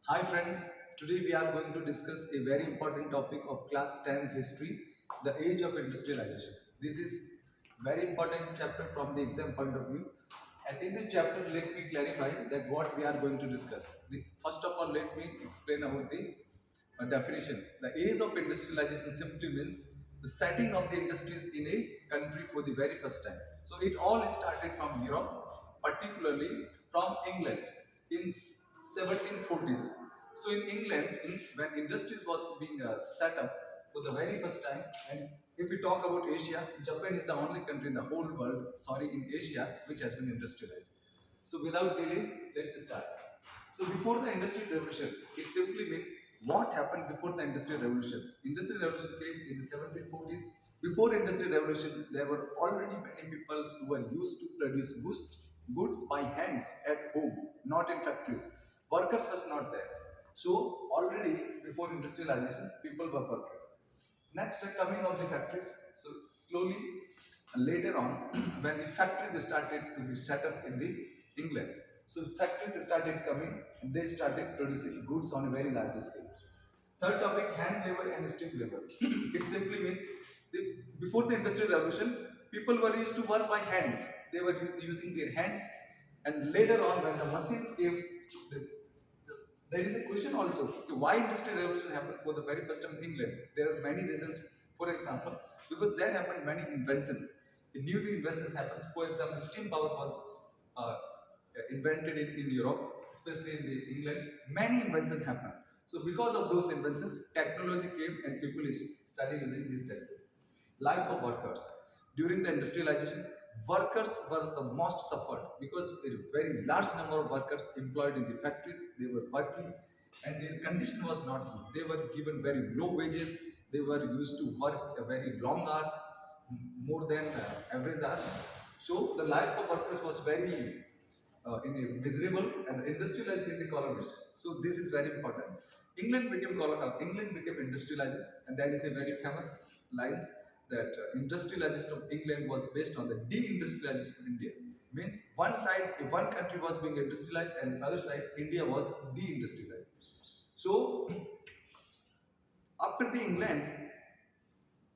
Hi friends, today we are going to discuss a very important topic of class 10th history, the age of industrialization. This is very important chapter from the exam point of view. And in this chapter, let me clarify that what we are going to discuss. First of all, let me explain about the definition. The age of industrialization simply means the setting of the industries in a country for the very first time. So it all started from Europe, particularly from England in 1740s. So in England, when industries was being set up for the very first time, and if we talk about Asia, Japan is the only country in the whole world, sorry, in Asia, which has been industrialized. So without delay, let's start. So before the industrial revolution, it simply means what happened before the industrial revolutions. Industrial revolution came in the 1740s. Before industrial revolution, there were already many people who were used to produce goods by hands at home, not in factories. Workers was not there. So already before industrialization, people were working. Next, coming of the factories. So slowly, later on, when the factories started to be set up in the England, so factories started coming and they started producing goods on a very large scale. Third topic, hand labor and street labor. It simply means before the industrial revolution, people were used to work by hands. They were using their hands, and later on, when the machines came, the, there is a question also, why industrial revolution happened for the very first time in England. There are many reasons. For example, because there happened many inventions. New inventions happens. For example, steam power was uh, invented in Europe, especially in the England. Many inventions happened. So because of those inventions, technology came and people started using these technologies. Life of workers. During the industrialization, workers were the most suffered because a very large number of workers employed in the factories, they were working and their condition was not good. They were given very low wages, they were used to work a very long hours, more than average hours. So the life of workers was very in a miserable and industrialized in the colonies. So this is very important. England became industrialized, and that is a very famous lines that industrialization of England was based on the deindustrialization of India. Means one side, one country was being industrialized, and other side, India was deindustrialized. So after the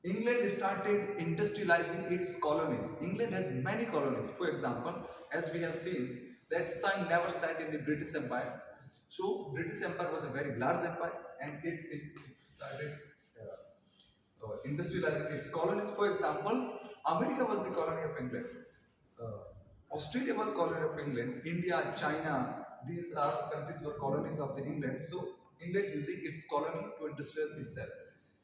England started industrializing its colonies. England has many colonies. For example, as we have seen, that sun never set in the British Empire. So British Empire was a very large empire, and it started industrializing its colonies. For example, America was the colony of England. Australia was colony of England. India, China, these are countries were colonies of the England. So England using its colony to industrialize itself.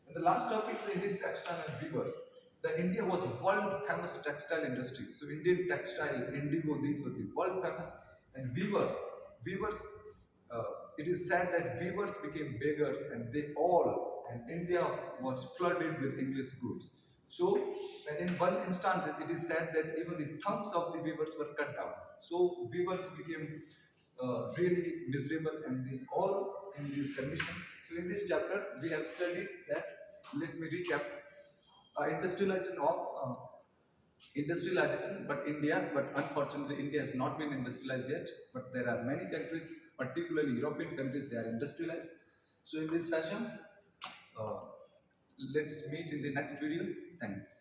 And the last topic is Indian textile and weavers. The India was world famous textile industry. So Indian textile, indigo, these were the world famous. And weavers, it is said that weavers became beggars and and India was flooded with English goods. So, and in one instance, it is said that even the thumbs of the weavers were cut down. So, weavers became really miserable, and these all in these conditions. So, in this chapter, we have studied that. Let me recap: industrialization of industrialization, but unfortunately, India has not been industrialized yet. But there are many countries, particularly European countries, they are industrialized. So, in this fashion, uh, let's meet in the next video. Thanks.